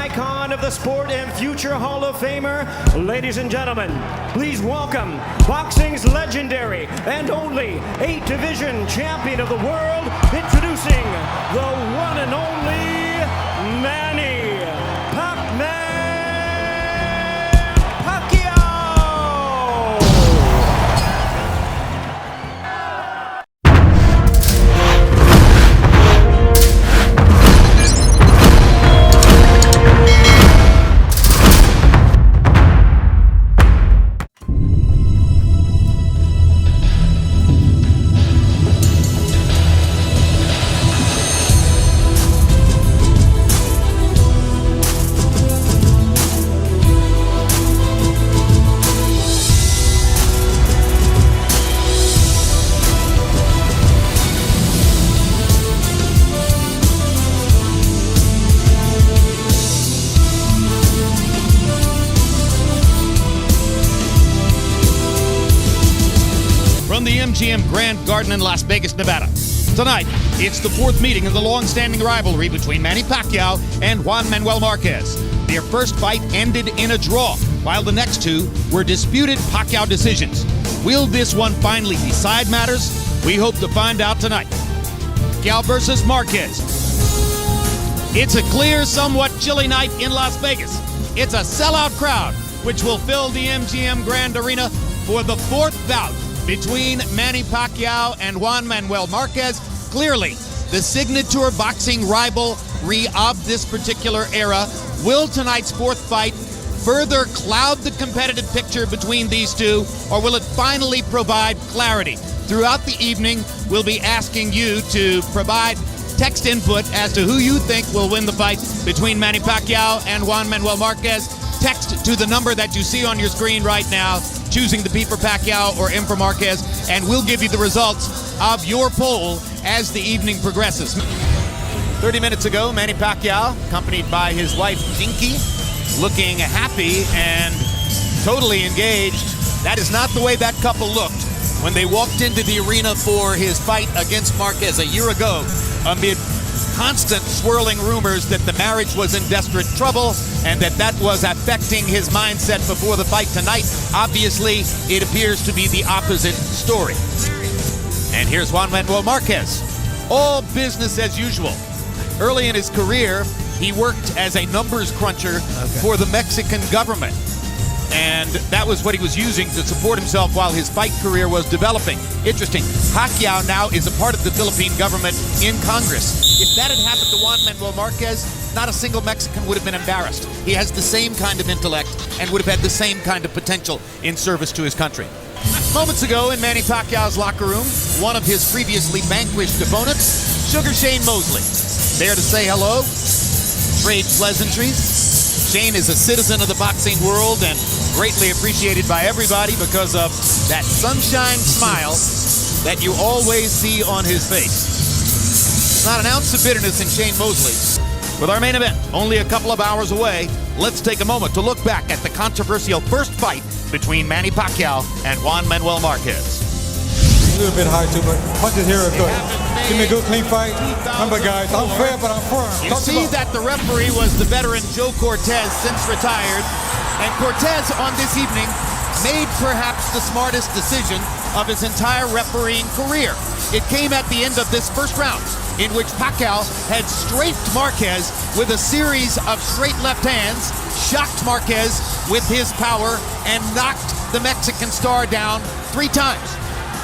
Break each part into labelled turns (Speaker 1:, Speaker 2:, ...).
Speaker 1: icon of the sport and future Hall of Famer, ladies and gentlemen, please welcome boxing's legendary and only 8-division champion of the world, introducing the one and only Manny Pacquiao.
Speaker 2: From the MGM Grand Garden in Las Vegas, Nevada. Tonight, it's the fourth meeting of the long-standing rivalry between Manny Pacquiao and Juan Manuel Márquez. Their first fight ended in a draw, while the next two were disputed Pacquiao decisions. Will this one finally decide matters? We hope to find out tonight. Pacquiao versus Márquez. It's a clear, somewhat chilly night in Las Vegas. It's a sellout crowd, which will fill the MGM Grand Arena for the fourth bout between Manny Pacquiao and Juan Manuel Márquez. Clearly, the signature boxing rivalry of this particular era. Will tonight's fourth fight further cloud the competitive picture between these two, or will it finally provide clarity? Throughout the evening, we'll be asking you to provide text input as to who you think will win the fight between Manny Pacquiao and Juan Manuel Márquez. Text to the number that you see on your screen right now, choosing the P for Pacquiao or M for Márquez, and we'll give you the results of your poll as the evening progresses. 30 minutes ago, Manny Pacquiao, accompanied by his wife, Jinky, looking happy and totally engaged. That is not the way that couple looked when they walked into the arena for his fight against Márquez a year ago, amid constant swirling rumors that the marriage was in desperate trouble and that was affecting his mindset before the fight tonight. Obviously, it appears to be the opposite story. And here's Juan Manuel Márquez. All business as usual. Early in his career, he worked as a numbers cruncher for the Mexican government. And that was what he was using to support himself while his fight career was developing. Interesting, Pacquiao now is a part of the Philippine government in Congress. If that had happened to Juan Manuel Márquez, not a single Mexican would have been embarrassed. He has the same kind of intellect and would have had the same kind of potential in service to his country. Moments ago in Manny Pacquiao's locker room, one of his previously vanquished opponents, Sugar Shane Mosley, there to say hello, trade pleasantries. Shane is a citizen of the boxing world and greatly appreciated by everybody because of that sunshine smile that you always see on his face. Not an ounce of bitterness in Shane Mosley. With our main event only a couple of hours away, let's take a moment to look back at the controversial first fight between Manny Pacquiao and Juan Manuel Márquez.
Speaker 3: A little bit high too, but punches here are good. Give me a good clean fight. Remember guys, I'm fair but I'm firm.
Speaker 2: You see that the referee was the veteran Joe Cortez, since retired. And Cortez on this evening made perhaps the smartest decision of his entire refereeing career. It came at the end of this first round, in which Pacquiao had strafed Márquez with a series of straight left hands, shocked Márquez with his power, and knocked the Mexican star down 3 times.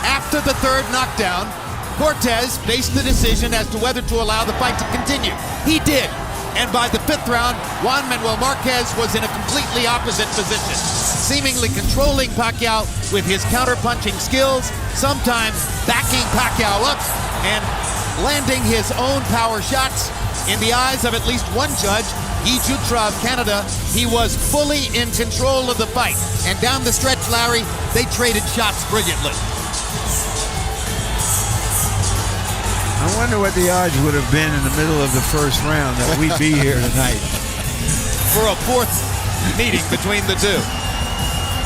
Speaker 2: After the third knockdown, Cortez faced the decision as to whether to allow the fight to continue. He did. And by the 5th round, Juan Manuel Márquez was in a completely opposite position, seemingly controlling Pacquiao with his counter-punching skills, sometimes backing Pacquiao up and landing his own power shots. In the eyes of at least one judge, Guy Jutra of Canada, he was fully in control of the fight. And down the stretch, Larry, they traded shots brilliantly.
Speaker 4: I wonder what the odds would have been in the middle of the first round that we'd be here tonight.
Speaker 2: For a fourth meeting between the two.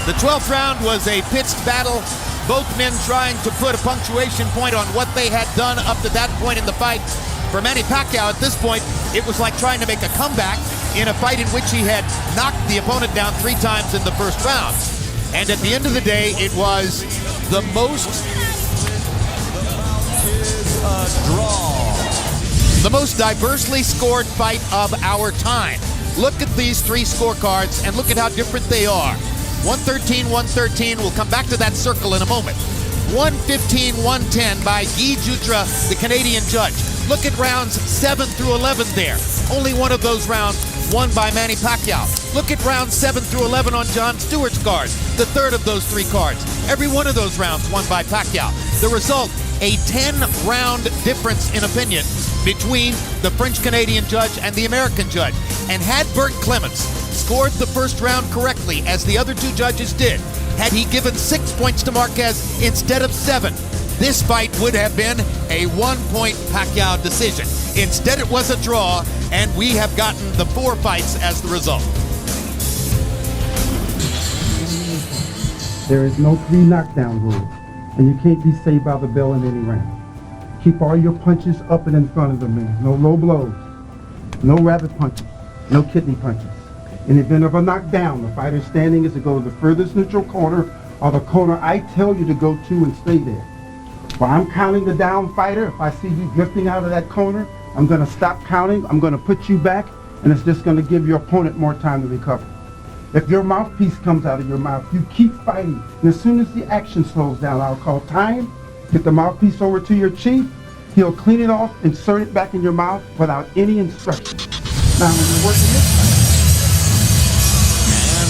Speaker 2: The 12th round was a pitched battle. Both men trying to put a punctuation point on what they had done up to that point in the fight. For Manny Pacquiao at this point, it was like trying to make a comeback in a fight in which he had knocked the opponent down 3 times in the first round. And at the end of the day, it was the most diversely scored fight of our time. Look at these 3 scorecards and look at how different they are. 113, 113. We'll come back to that circle in a moment. 115, 110 by Guy Jutra, the Canadian judge. Look at rounds 7 through 11 there. Only one of those rounds won by Manny Pacquiao. Look at rounds 7 through 11 on Jon Stewart's card, the third of those 3 cards. Every one of those rounds won by Pacquiao. The result, a 10-round difference in opinion between the French-Canadian judge and the American judge. And had Bert Clements scored the first round correctly, as the other 2 judges did, had he given 6 points to Márquez instead of 7, this fight would have been a 1-point Pacquiao decision. Instead, it was a draw, and we have gotten the 4 fights as the result.
Speaker 5: There is no 3 knockdown rule, and you can't be saved by the bell in any round. Keep all your punches up and in front of the man. No low blows, no rabbit punches, no kidney punches. In the event of a knockdown, the fighter standing is to go to the furthest neutral corner or the corner I tell you to go to and stay there. While I'm counting the down fighter, if I see you drifting out of that corner, I'm going to stop counting, I'm going to put you back, and it's just going to give your opponent more time to recover. If your mouthpiece comes out of your mouth, you keep fighting. And as soon as the action slows down, I'll call time, get the mouthpiece over to your chief, he'll clean it off, insert it back in your mouth without any instruction. Now, when you're working this fight,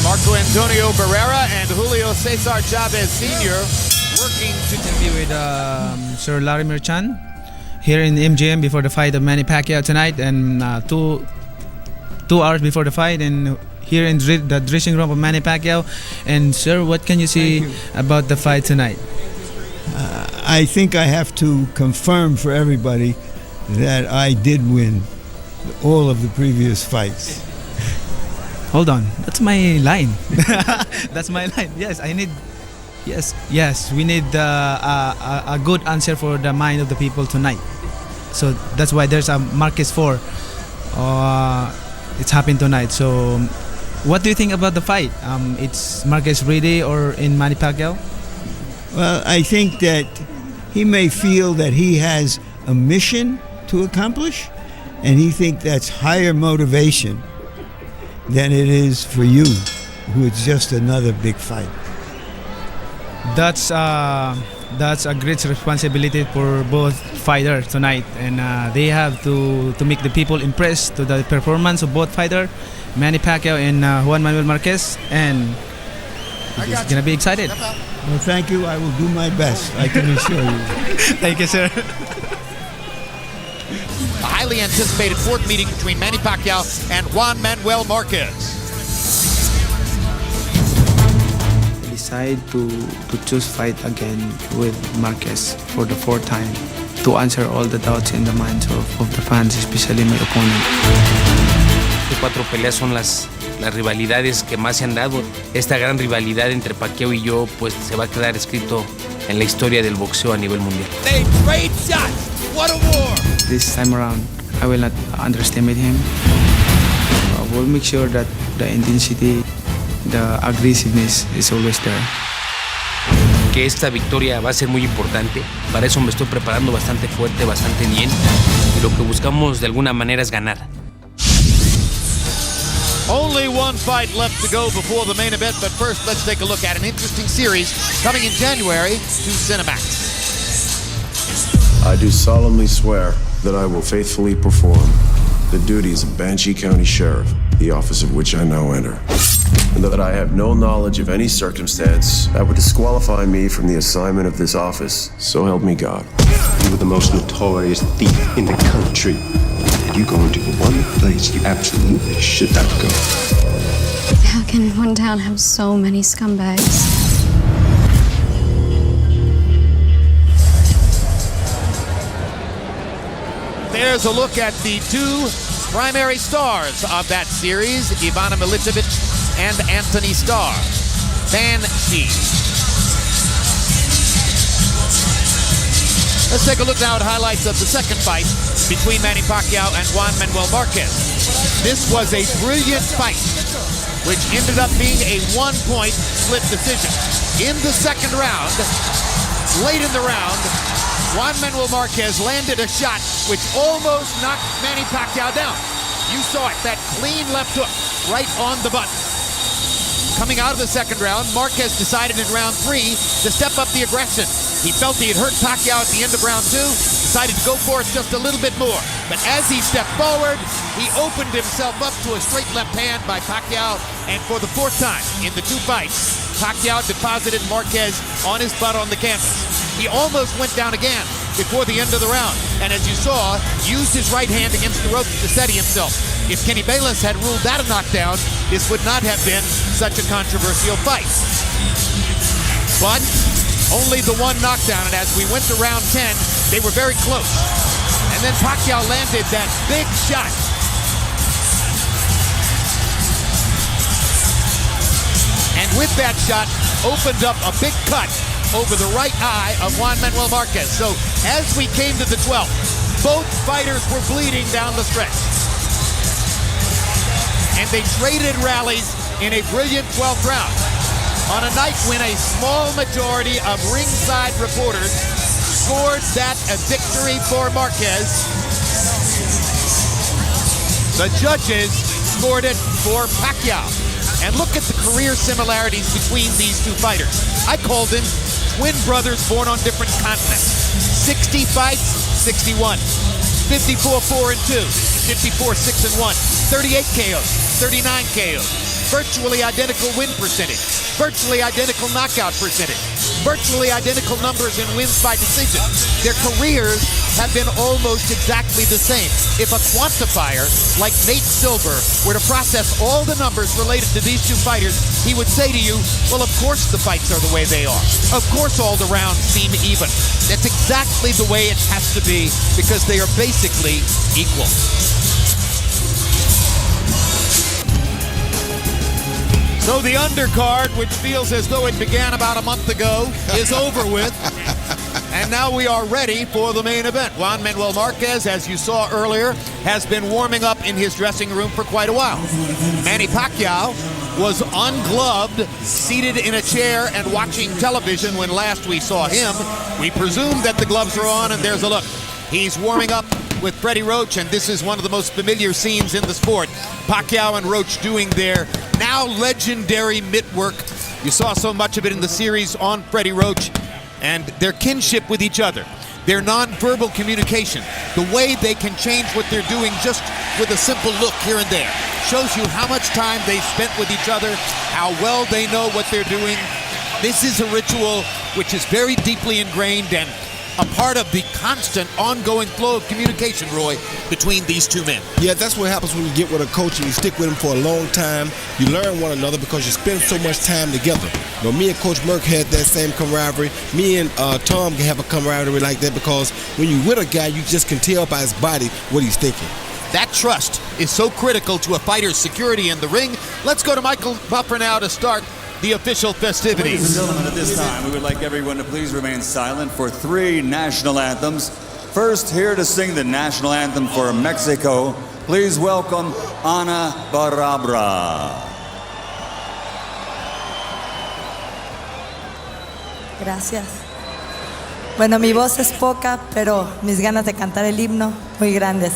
Speaker 2: Marco Antonio Barrera and Julio Cesar Chavez Sr. working to
Speaker 6: interview with Sir Larry Merchant here in the MGM before the fight of Manny Pacquiao tonight, and 2 hours before the fight, and here in the dressing room of Manny Pacquiao. And sir, what can you say about the fight tonight?
Speaker 4: I think I have to confirm for everybody that I did win all of the previous fights.
Speaker 6: Hold on, that's my line. That's my line. Yes, I need. Yes, we need a good answer for the mind of the people tonight. So that's why there's a Marquez 4. It's happened tonight. So, what do you think about the fight? It's Marquez ready or in Manny Pacquiao?
Speaker 4: Well, I think that he may feel that he has a mission to accomplish, and he thinks that's higher motivation than it is for you, who is just another big fight.
Speaker 6: That's a great responsibility for both fighters tonight, and they have to make the people impressed to the performance of both fighters, Manny Pacquiao and Juan Manuel Márquez, and it's gonna be excited.
Speaker 4: Well, thank you. I will do my best, I can assure you.
Speaker 6: Thank you, sir.
Speaker 2: a highly anticipated 4th meeting between Manny Pacquiao and Juan Manuel Márquez.
Speaker 7: Decide to choose fight again with Márquez for the 4th time to answer all the doubts in the minds of the fans, especially my opponent.
Speaker 8: Las 4 peleas son las rivalidades que más se han dado. Esta gran rivalidad entre Pacquiao y yo pues se va a quedar escrito en la historia del boxeo a nivel mundial.
Speaker 2: They trade shots. What a war!
Speaker 7: This time around, I will not underestimate him. I will make sure that the intensity, the aggressiveness is always there.
Speaker 8: Que esta victoria va a ser muy importante. Para eso me estoy preparando bastante fuerte, bastante bien. Y lo que buscamos de alguna manera es ganar.
Speaker 2: Only one fight left to go before the main event, but first let's take a look at an interesting series coming in January to Cinemax.
Speaker 9: I do solemnly swear that I will faithfully perform the duties of Banshee County Sheriff, the office of which I now enter, and that I have no knowledge of any circumstance that would disqualify me from the assignment of this office. So help me God.
Speaker 10: You were the most notorious thief in the country. You go into the one place you absolutely should not go.
Speaker 11: How can one town have so many scumbags?
Speaker 2: There's a look at the 2 primary stars of that series, Ivana Milicevic and Anthony Starr. Banshee. Let's take a look now at highlights of the second fight between Manny Pacquiao and Juan Manuel Márquez. This was a brilliant fight, which ended up being a 1-point split decision. In the second round, late in the round, Juan Manuel Márquez landed a shot which almost knocked Manny Pacquiao down. You saw it, that clean left hook right on the button. Coming out of the second round, Márquez decided in round 3 to step up the aggression. He felt he had hurt Pacquiao at the end of round 2, decided to go for it just a little bit more. But as he stepped forward, he opened himself up to a straight left hand by Pacquiao, and for the 4th time in the 2 fights, Pacquiao deposited Márquez on his butt on the canvas. He almost went down again before the end of the round, and as you saw, used his right hand against the rope to steady himself. If Kenny Bayless had ruled that a knockdown, this would not have been such a controversial fight. But only the 1 knockdown, and as we went to round 10, they were very close. And then Pacquiao landed that big shot. And with that shot, opened up a big cut over the right eye of Juan Manuel Márquez. So as we came to the 12th, both fighters were bleeding down the stretch. And they traded rallies in a brilliant 12th round. On a night when a small majority of ringside reporters scored that a victory for Márquez, the judges scored it for Pacquiao. And look at the career similarities between these 2 fighters. I called them twin brothers born on different continents. 60 fights, 61. 54-4-2, 54-6-1, 38 KOs, 39 KOs, virtually identical win percentage, virtually identical knockout percentage, virtually identical numbers in wins by decision. Their careers have been almost exactly the same. If a quantifier like Nate Silver were to process all the numbers related to these 2 fighters, he would say to you, well, of course the fights are the way they are. Of course all the rounds seem even. That's exactly the way it has to be because they are basically equal. So the undercard, which feels as though it began about a month ago, is over with. And now we are ready for the main event. Juan Manuel Márquez, as you saw earlier, has been warming up in his dressing room for quite a while. Manny Pacquiao was ungloved, seated in a chair and watching television when last we saw him. We presume that the gloves are on, and there's a look. He's warming up with Freddie Roach, and this is one of the most familiar scenes in the sport. Pacquiao and Roach doing their now legendary mitt work. You saw so much of it in the series on Freddie Roach, and their kinship with each other, their nonverbal communication, the way they can change what they're doing just with a simple look here and there, shows you how much time they spent with each other, how well they know what they're doing. This is a ritual which is very deeply ingrained and a part of the constant ongoing flow of communication, Roy, between these 2 men.
Speaker 12: Yeah, that's what happens when you get with a coach and you stick with him for a long time. You learn one another because you spend so much time together. You know, me and Coach Merck had that same camaraderie. Me and Tom can have a camaraderie like that because when you're with a guy, you just can tell by his body what he's thinking.
Speaker 2: That trust is so critical to a fighter's security in the ring. Let's go to Michael Buffer now to start the official festivities.
Speaker 13: Ladies and gentlemen, at this time, we would like everyone to please remain silent for 3 national anthems. First, here to sing the national anthem for Mexico, please welcome Ana Barabra.
Speaker 14: Gracias. Bueno, mi voz es poca, pero mis ganas de cantar el himno muy grandes.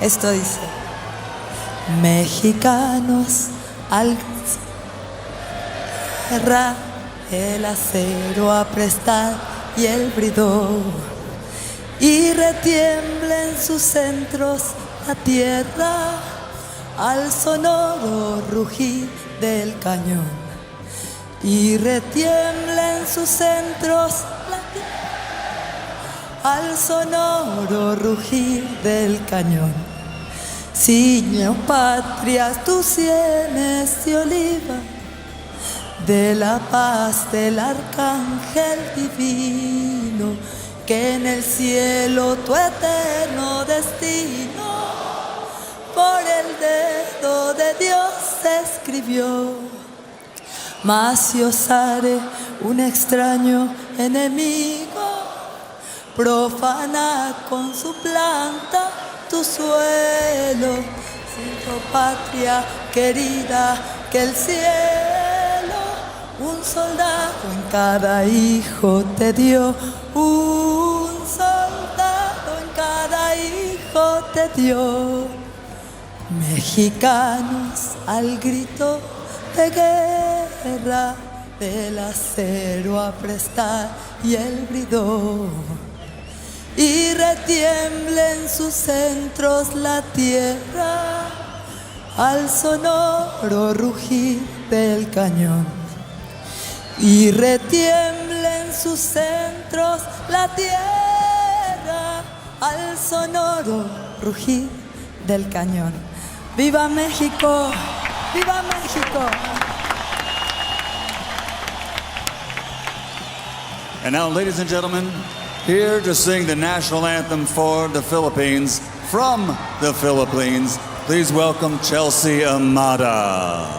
Speaker 14: Esto dice: Mexicanos al guerra, el acero a prestar y el bridón, y retiembla en sus centros la tierra al sonoro rugir del cañón, y retiembla en sus centros la tierra al sonoro rugir del cañón. Ciño patrias tus sienes de oliva, de la paz del arcángel divino, que en el cielo tu eterno destino por el dedo de Dios se escribió. Mas si osare un extraño enemigo profanar con su planta tu suelo, Cinco patria querida, que el cielo un soldado en cada hijo te dio, un soldado en cada hijo te dio. Mexicanos al grito de guerra, del acero a prestar y el bridón, y retiemble en sus centros la tierra al sonoro rugir del cañón. Y retiemble en sus centros la tierra al sonoro rugir del cañón. ¡Viva México! ¡Viva México!
Speaker 13: And now, ladies and gentlemen, here to sing the national anthem for the Philippines, from the Philippines, please welcome Chelsea Amada.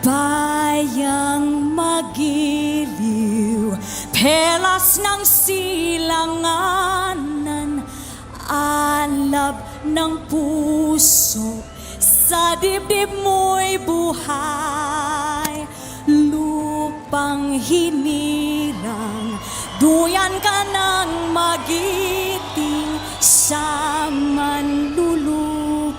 Speaker 15: Bayang magiliw, pelas ng silanganan, alab ng puso, sa dibdib mo'y buhay. Lupang hinirang, duyan ka ng magiting, sa manlulupig.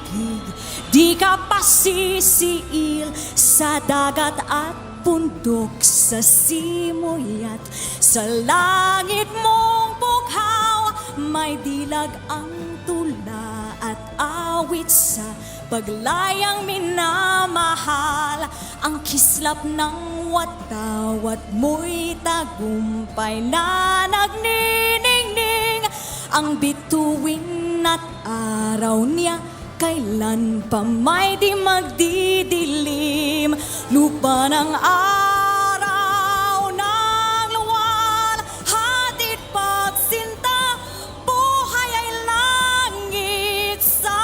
Speaker 15: Di ka pasisiil sa dagat at bundok, sa simoy at sa langit mong bughaw. May dilag ang tula at awit sa paglayang minamahal. Ang kislap ng watawat mo'y tagumpay na nagniningning. Ang bituin at araw niya kailan pa may di magdidilim. Lupa ng araw ng luwan, hatid pagsinta, buhay ay langit sa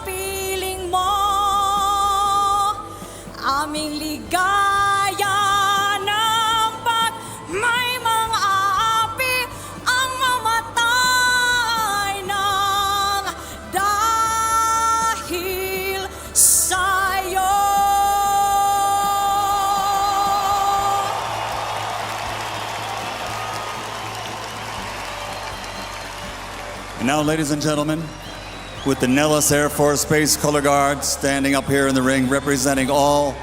Speaker 15: piling mo. Aming ligaya ng pag may mga api ang mamatay ng dahil sa'yo.
Speaker 13: And now, ladies and gentlemen, with the Nellis Air Force Base Color Guard standing up here in the ring, representing all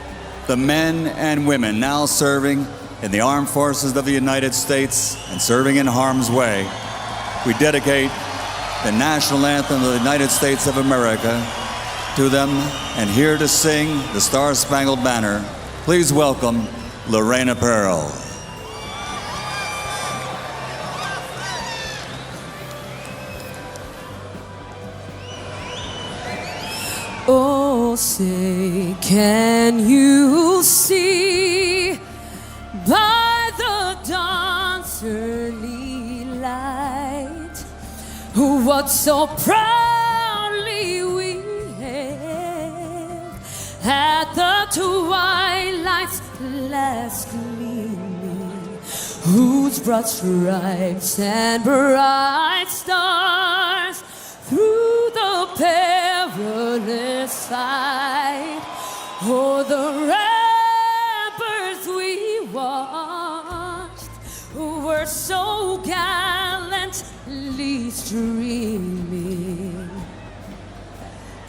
Speaker 13: the men and women now serving in the armed forces of the United States and serving in harm's way, we dedicate the national anthem of the United States of America to them. And here to sing the Star-Spangled Banner, please welcome Lorena Pearl.
Speaker 15: Oh, say, can you see by the dawn's early light what so proudly we hailed at the twilight's last gleaming, whose broad stripes and bright stars through the perilous fight, o'er the ramparts we watched, were so gallantly streaming,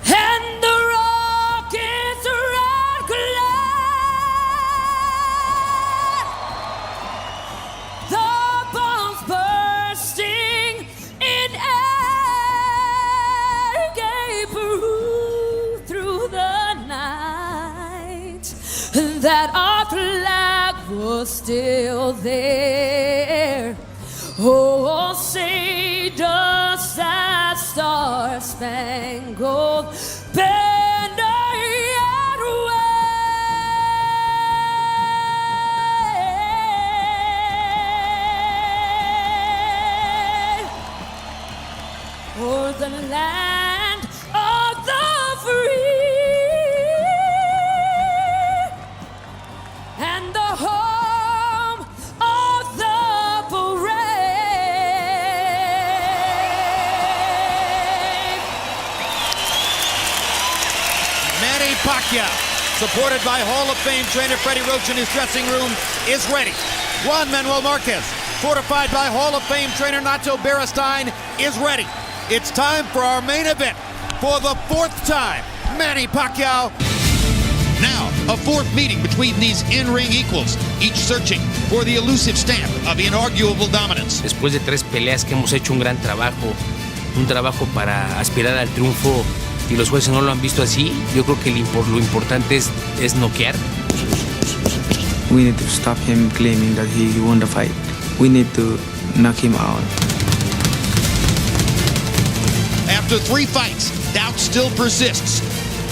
Speaker 15: and the rockets' red glare, the bombs bursting in air, gave proof through the night that our flag was still there. Oh, say does that star-spangled banner yet wave o'er the land of the free? and the home of the brave.
Speaker 2: Manny Pacquiao, supported by Hall of Fame trainer Freddie Roach in his dressing room, is ready. Juan Manuel Márquez, fortified by Hall of Fame trainer Nacho Beristain, is ready. It's time for our main event. For the fourth time, Manny Pacquiao. Now, a fourth meeting between these in-ring equals, each searching for the elusive stamp of inarguable dominance.
Speaker 8: Después de 3 peleas que hemos hecho un gran trabajo, para aspirar al triunfo, y los jueces no lo han visto así, yo creo que lo importante es noquear.
Speaker 7: We need to stop him claiming that he won the fight. We need to knock him out.
Speaker 2: After 3 fights, doubt still persists.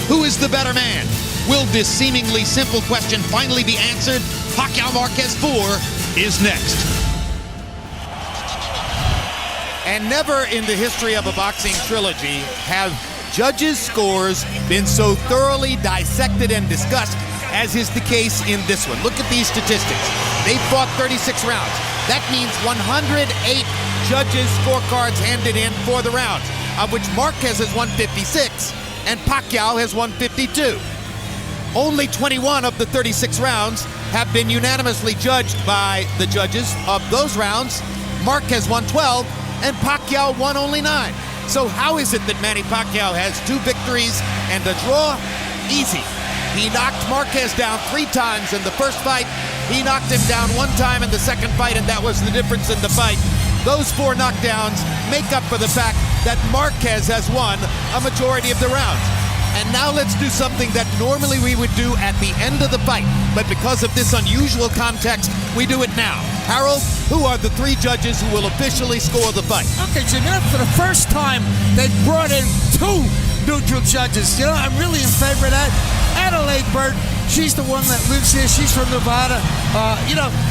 Speaker 2: Who is the better man? Will this seemingly simple question finally be answered? Pacquiao Márquez 4 is next. And never in the history of a boxing trilogy have judges' scores been so thoroughly dissected and discussed as is the case in this one. Look at these statistics. They fought 36 rounds. That means 108 judges' scorecards handed in for the rounds, of which Márquez has won 56 and Pacquiao has won 52. Only 21 of the 36 rounds have been unanimously judged by the judges. Of those rounds, Márquez won 12 and Pacquiao won only 9. So how is it that Manny Pacquiao has 2 victories and a draw? Easy. He knocked Márquez down 3 times in the first fight. He knocked him down 1 time in the second fight, and that was the difference in the fight. Those 4 knockdowns make up for the fact that Márquez has won a majority of the rounds. And now let's do something that normally we would do at the end of the fight, but because of this unusual context, we do it now. Harold, who are the 3 judges who will officially score the fight?
Speaker 16: Okay, Jim, for the first time, they brought in 2 neutral judges. I'm really in favor of that. Adelaide Bird, she's the one that lives here. She's from Nevada.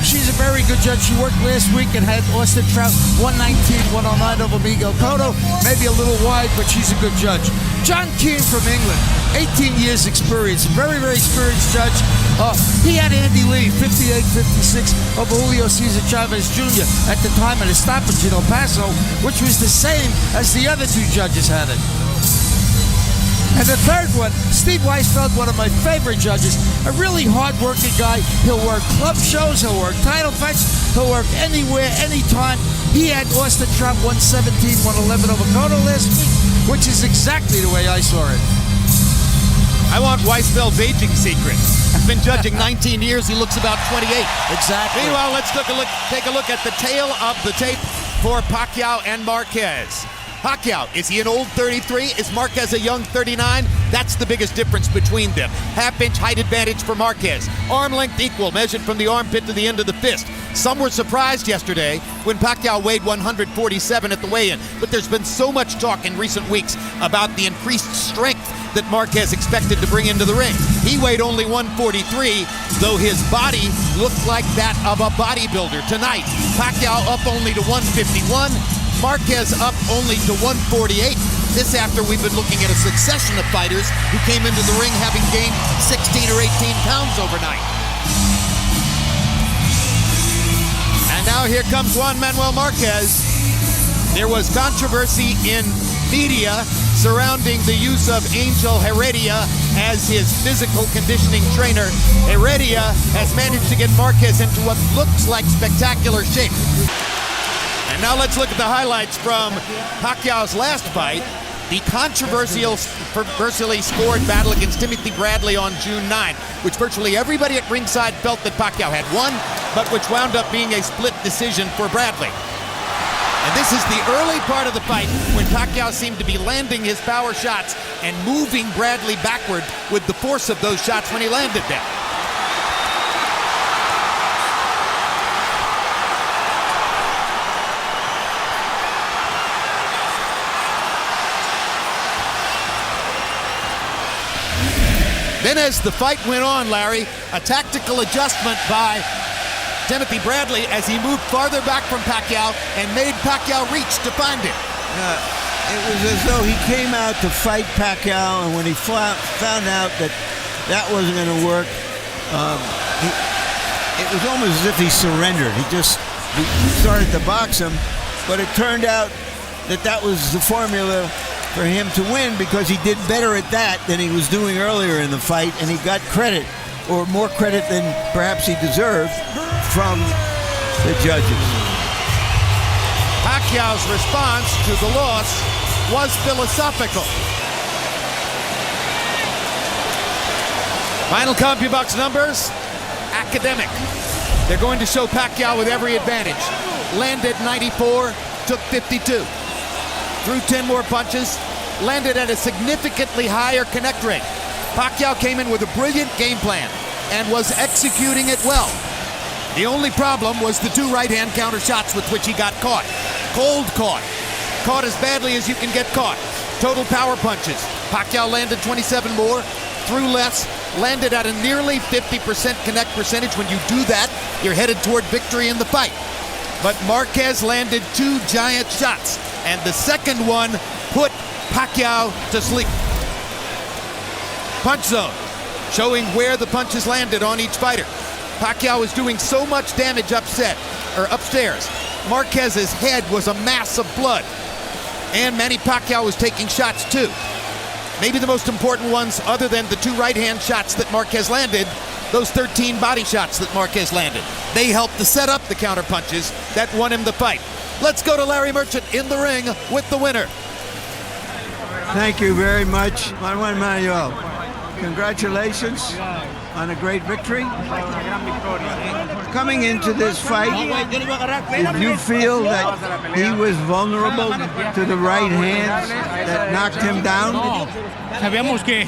Speaker 16: She's a very good judge. She worked last week and had Austin Trout 119, 109 over Miguel Cotto. Maybe a little wide, but she's a good judge. John Keane from England, 18 years experience, very, very experienced judge. He had Andy Lee, 58-56, over Julio Cesar Chavez Jr. at the time of the stoppage in El Paso, which was the same as the other 2 judges had it. And the third one, Steve Weisfeld, one of my favorite judges, a really hard-working guy. He'll work club shows, he'll work title fights, he'll work anywhere, anytime. He had Austin Trout 117, 111 over Cotto last week, which is exactly the way I saw it.
Speaker 2: I want Weisfeld's aging secret. He's been judging 19 years. He looks about 28.
Speaker 16: Exactly.
Speaker 2: Meanwhile, let's take a look at the tail of the tape for Pacquiao and Márquez. Pacquiao, is he an old 33? Is Márquez a young 39? That's the biggest difference between them. Half-inch height advantage for Márquez. Arm length equal, measured from the armpit to the end of the fist. Some were surprised yesterday when Pacquiao weighed 147 at the weigh-in, but there's been so much talk in recent weeks about the increased strength that Márquez expected to bring into the ring. He weighed only 143, though his body looked like that of a bodybuilder. Tonight, Pacquiao up only to 151, Márquez up only to 148. This after we've been looking at a succession of fighters who came into the ring having gained 16 or 18 pounds overnight. And now here comes Juan Manuel Márquez. There was controversy in media surrounding the use of Angel Heredia as his physical conditioning trainer. Heredia has managed to get Márquez into what looks like spectacular shape. And now let's look at the highlights from Pacquiao's last fight, the controversially scored battle against Timothy Bradley on June 9, which virtually everybody at ringside felt that Pacquiao had won, but which wound up being a split decision for Bradley. And this is the early part of the fight when Pacquiao seemed to be landing his power shots and moving Bradley backward with the force of those shots when he landed them. Then as the fight went on, Larry, a tactical adjustment by Timothy Bradley as he moved farther back from Pacquiao and made Pacquiao reach to find him.
Speaker 4: It was as though he came out to fight Pacquiao, and when he found out that wasn't going to work, was almost as if he surrendered. He started to box him, but it turned out that was the formula for him to win because he did better at that than he was doing earlier in the fight, and he got credit, or more credit than perhaps he deserved, from the judges.
Speaker 2: Pacquiao's response to the loss was philosophical. Final CompuBox numbers, academic. They're going to show Pacquiao with every advantage. Landed 94, took 52. Threw 10 more punches, landed at a significantly higher connect rate. Pacquiao came in with a brilliant game plan and was executing it well. The only problem was the 2 right-hand counter shots with which he got caught. Cold caught. Caught as badly as you can get caught. Total power punches. Pacquiao landed 27 more, threw less, landed at a nearly 50% connect percentage. When you do that, you're headed toward victory in the fight. But Márquez landed 2 giant shots, and the second one put Pacquiao to sleep. Punch zone, showing where the punches landed on each fighter. Pacquiao was doing so much damage upstairs. Márquez's head was a mass of blood. And Manny Pacquiao was taking shots too. Maybe the most important ones, other than the 2 right-hand shots that Márquez landed, those 13 body shots that Márquez landed. They helped to set up the counter punches that won him the fight. Let's go to Larry Merchant in the ring with the winner.
Speaker 4: Thank you very much, Juan Manuel. Congratulations on a great victory. Coming into this fight, did you feel that he was vulnerable to the right hands that knocked him down?
Speaker 17: No, sabíamos que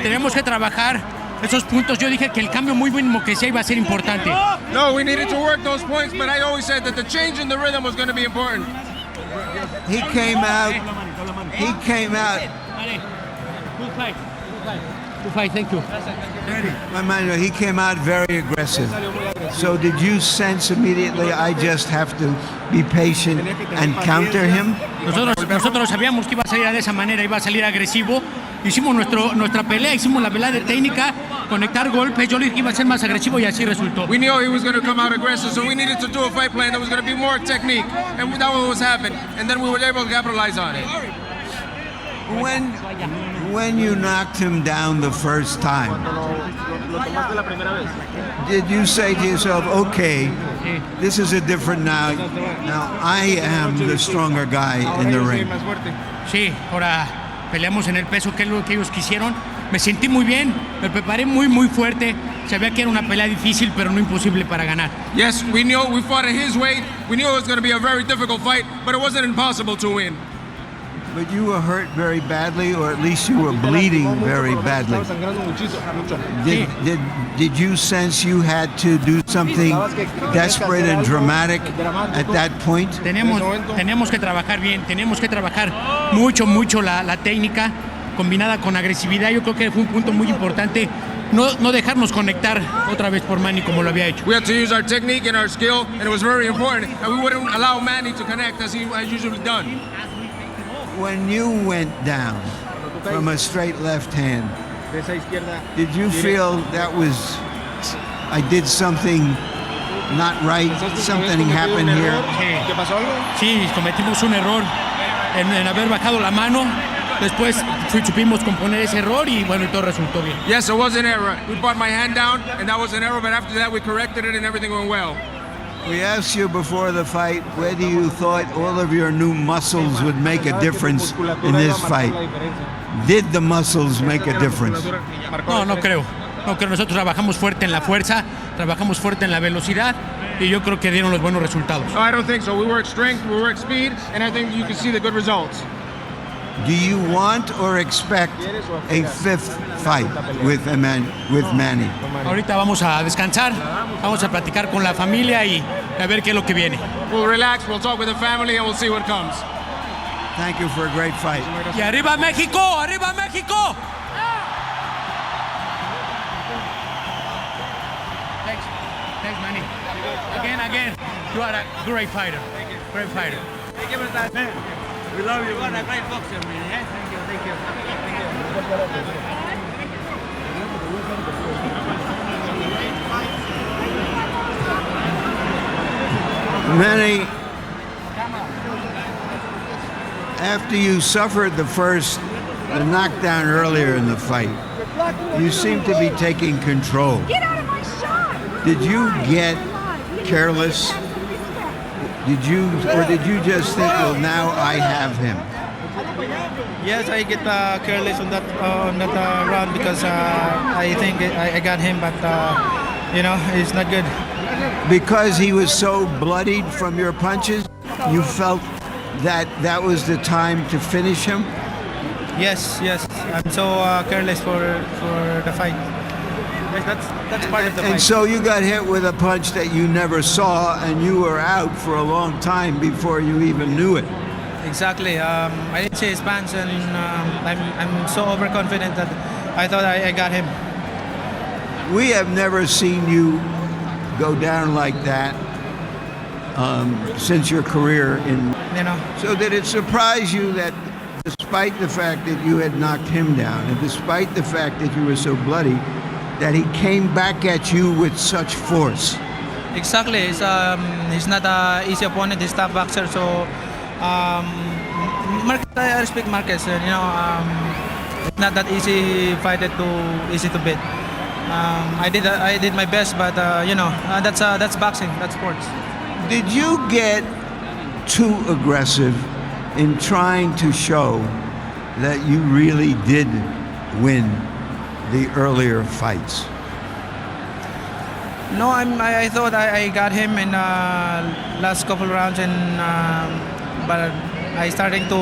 Speaker 17: tenemos que trabajar esos puntos. Yo dije que el cambio muy mínimo que sea iba a ser importante.
Speaker 18: No, we needed to work those points, but I always said that the change in the rhythm was going to be important.
Speaker 4: He came out.
Speaker 17: Good fight. Good fight, thank you.
Speaker 4: He came out very aggressive. So did you sense immediately, I just have to be patient and counter him?
Speaker 17: Nosotros sabíamos que iba a salir de esa manera, iba a salir agresivo. Hicimos nuestra pelea, hicimos la pelea de técnica, conectar golpes. Yo le dije que iba a ser más agresivo y así resultó.
Speaker 18: We knew he was going to come out aggressive, so we needed to do a fight plan that was going to be more technique, and that was happening. And then we were able to capitalize on it.
Speaker 4: When you knocked him down the first time, did you say to yourself, okay, this is a different now I am the stronger guy in the ring?
Speaker 17: Sí, ahora peleamos en el peso, que es lo que ellos quisieron. Me sentí muy bien, me preparé muy fuerte. Sabía que era una pelea difícil, pero no imposible para ganar.
Speaker 18: Yes, we knew we fought at his weight. We knew it was going to be a very difficult fight, but it wasn't impossible to win.
Speaker 4: But you were hurt very badly, or at least you were bleeding very badly. Did you sense you had to do something desperate and dramatic at that point?
Speaker 17: Tenemos que trabajar bien, tenemos que trabajar mucho la técnica combinada con agresividad. Yo creo que fue un punto muy importante. No dejarnos conectar otra vez por Manny como lo había hecho.
Speaker 18: We had to use our technique and our skill, and it was very important. And we wouldn't allow Manny to connect as he has usually done.
Speaker 4: When you went down from a straight left hand, did you feel that was, I did something not right, something happened here?
Speaker 17: Sí, cometimos un error en haber bajado la mano. Después supimos componer ese error y bueno, y todo resultó bien.
Speaker 18: Yes, it was an error. We brought my hand down and that was an error, but after that we corrected it and everything went well.
Speaker 4: We asked you before the fight whether you thought all of your new muscles would make a difference in this fight. Did the muscles make a difference?
Speaker 17: No creo. Nosotros trabajamos fuerte en la fuerza, trabajamos fuerte en la velocidad y yo creo que dieron los buenos resultados.
Speaker 18: No, I don't think so. We work strength, we work speed, and I think you can see the good results.
Speaker 4: Do you want or expect a 5th fight with Manny?
Speaker 17: Ahorita vamos a descansar, vamos a platicar con la familia y a ver qué es lo que viene.
Speaker 18: We'll relax, we'll talk with the family, and we'll see what comes.
Speaker 4: Thank you for a great fight.
Speaker 17: Y arriba México, arriba México. Thanks, Manny. Again, you are a great fighter. Great fighter.
Speaker 15: Thank you, man. We love you. You are a great boxer, man. Thank you.
Speaker 4: Manny, after you suffered the knockdown earlier in the fight, you seem to be taking control.
Speaker 19: Get out of my shot!
Speaker 4: Did you get careless? Did you just think, well, now I have him?
Speaker 6: Yes, I get careless on that round because I think I got him, but it's not good.
Speaker 4: Because he was so bloodied from your punches, you felt that was the time to finish him?
Speaker 6: Yes. I'm so careless for the fight. That's part of the fight.
Speaker 4: And so you got hit with a punch that you never saw, and you were out for a long time before you even knew it.
Speaker 6: Exactly. I didn't see his pants, and I'm so overconfident that I thought I got him.
Speaker 4: We have never seen you go down like that since your career So did it surprise you that despite the fact that you had knocked him down, and despite the fact that you were so bloody, that he came back at you with such force?
Speaker 6: Exactly. He's not an easy opponent. He's a tough boxer. So I respect Marquez. It's not that easy fighter easy to beat. I did my best, but that's boxing. That's sports.
Speaker 4: Did you get too aggressive in trying to show that you really did win the earlier fights?
Speaker 6: No, I thought I got him in last couple rounds, but I starting to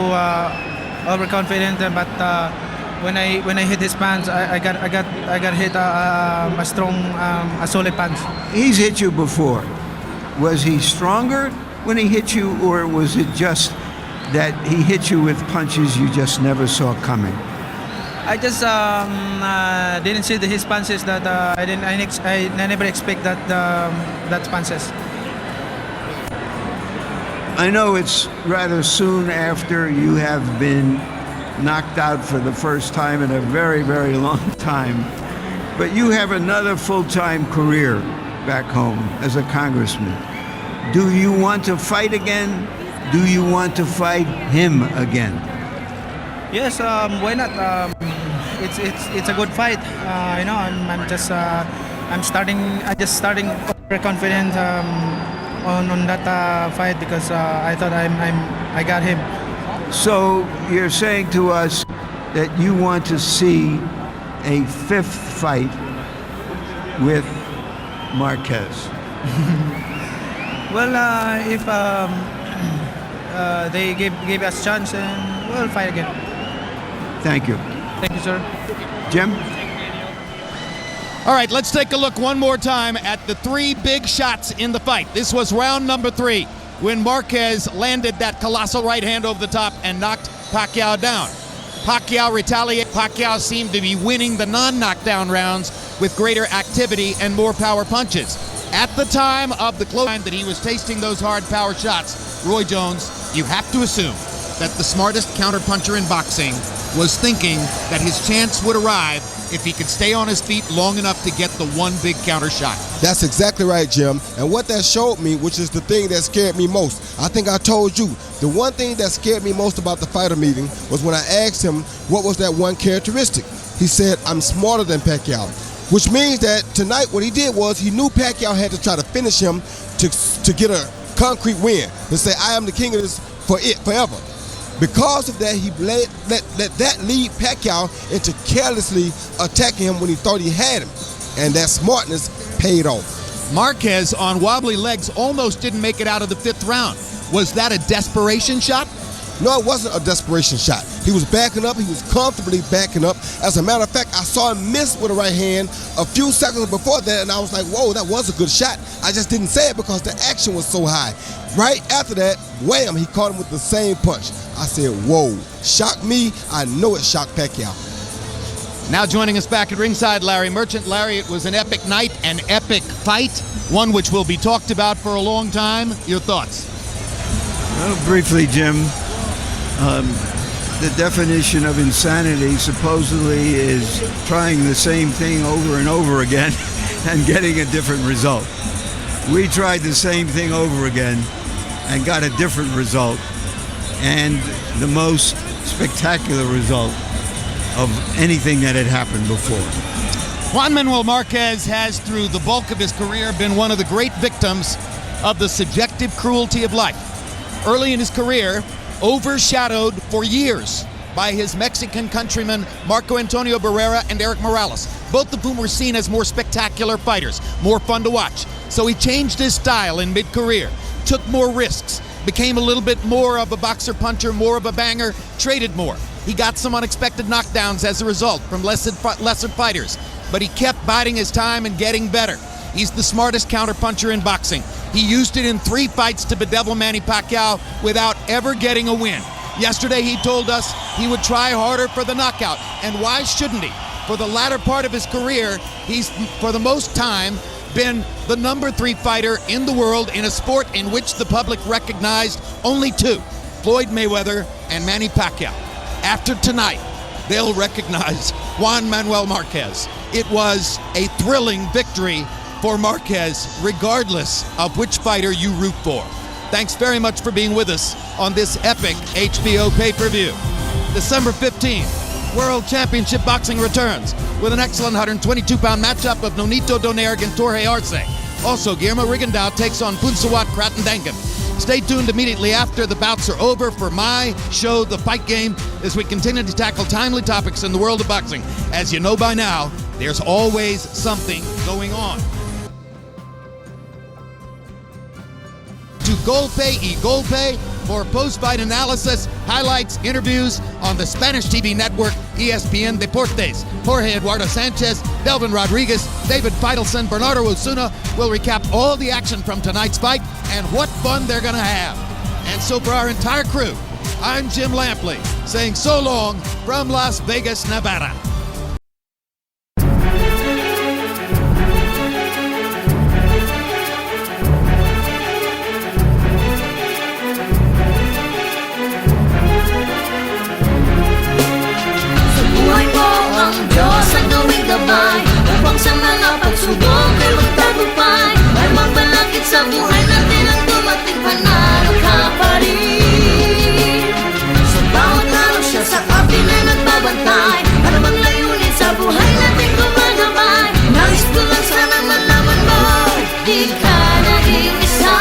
Speaker 6: overconfident. But when I hit his punch, I got hit a strong, a solid punch.
Speaker 4: He's hit you before. Was he stronger when he hit you, or was it just that he hit you with punches you just never saw coming?
Speaker 6: I just didn't see his punches that I never expect that punches.
Speaker 4: I know it's rather soon after you have been knocked out for the first time in a very, very long time, but you have another full-time career back home as a congressman. Do you want to fight again? Do you want to fight him again?
Speaker 6: Yes, why not? It's a good fight. I'm just starting overconfident on that fight because I thought I got him.
Speaker 4: So you're saying to us that you want to see a fifth fight with Marquez?
Speaker 6: Well, if they give us a chance, and we'll fight again.
Speaker 4: Thank you.
Speaker 6: Thank you, sir.
Speaker 4: Jim?
Speaker 2: All right, let's take a look one more time at the three big shots in the fight. This was round number 3 when Marquez landed that colossal right hand over the top and knocked Pacquiao down. Pacquiao retaliated. Pacquiao seemed to be winning the non-knockdown rounds with greater activity and more power punches. At the time of the close time that he was tasting those hard power shots, Roy Jones, you have to assume that the smartest counterpuncher in boxing was thinking that his chance would arrive if he could stay on his feet long enough to get the one big counter shot.
Speaker 12: That's exactly right, Jim. And what that showed me, which is the thing that scared me most, I think I told you, the one thing that scared me most about the fighter meeting was when I asked him what was that one characteristic. He said, I'm smarter than Pacquiao. Which means that tonight what he did was he knew Pacquiao had to try to finish him to get a concrete win, to say, I am the king of this forever. Because of that, he let that lead Pacquiao into carelessly attacking him when he thought he had him. And that smartness paid off.
Speaker 2: Marquez, on wobbly legs, almost didn't make it out of the 5th round. Was that a desperation shot?
Speaker 12: No, it wasn't a desperation shot. He was backing up. He was comfortably backing up. As a matter of fact, I saw him miss with a right hand a few seconds before that, and I was like, whoa, that was a good shot. I just didn't say it because the action was so high. Right after that, wham, he caught him with the same punch. I said, whoa, shocked me. I know it shocked Pacquiao.
Speaker 2: Now joining us back at ringside, Larry Merchant. Larry, it was an epic night, an epic fight, one which will be talked about for a long time. Your thoughts?
Speaker 4: Well, briefly, Jim. The definition of insanity supposedly is trying the same thing over and over again and getting a different result. We tried the same thing over again and got a different result, and the most spectacular result of anything that had happened before.
Speaker 2: Juan Manuel Márquez has, through the bulk of his career, been one of the great victims of the subjective cruelty of life. Early in his career, overshadowed for years by his Mexican countrymen Marco Antonio Barrera and Eric Morales, both of whom were seen as more spectacular fighters, more fun to watch. So he changed his style in mid-career, took more risks, became a little bit more of a boxer-puncher, more of a banger, traded more. He got some unexpected knockdowns as a result from lesser fighters, but he kept biding his time and getting better. He's the smartest counterpuncher in boxing. He used it in 3 fights to bedevil Manny Pacquiao without ever getting a win. Yesterday he told us he would try harder for the knockout, and why shouldn't he? For the latter part of his career, he's, for the most time, been the number 3 fighter in the world in a sport in which the public recognized only 2, Floyd Mayweather and Manny Pacquiao. After tonight, they'll recognize Juan Manuel Márquez. It was a thrilling victory for Márquez, regardless of which fighter you root for. Thanks very much for being with us on this epic HBO pay-per-view. December 15th, World Championship Boxing returns with an excellent 122-pound matchup of Nonito Donaire and Jorge Arce. Also, Guillermo Rigondeaux takes on Punsawat Kratendangan. Stay tuned immediately after the bouts are over for my show, The Fight Game, as we continue to tackle timely topics in the world of boxing. As you know by now, there's always something going on. To Golpe y Golpe for post-fight analysis, highlights, interviews on the Spanish TV network ESPN Deportes. Jorge Eduardo Sanchez, Delvin Rodriguez, David Feitelson, Bernardo Osuna will recap all the action from tonight's fight and what fun they're going to have. And so for our entire crew, I'm Jim Lampley saying so long from Las Vegas, Nevada.
Speaker 20: Upang sa mga pagsubok ay magtagumpay, ay magbalakid sa buhay natin ang dumating, panalo ka pa rin. Sa bawat araw siya sa kapila nagbabantay, para maglayunin sa buhay natin gumagabay. Nais ko lang sana malaman mo, di ka naging isa.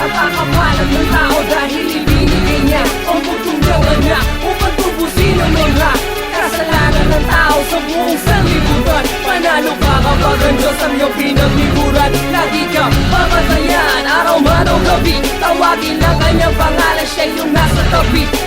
Speaker 21: Napakabalag ng tao dahil ibinigay niya ang pagtunggawan niya upang tubusin ang mga kasalanan ng tao sa buong sanlibutan. Panalo ka kapag ang Diyos ang iyong pinagliguran. Lagi ka papatayan, araw man o gabi, tawagin ang kanyang pangalan, siya yung nasa tabi.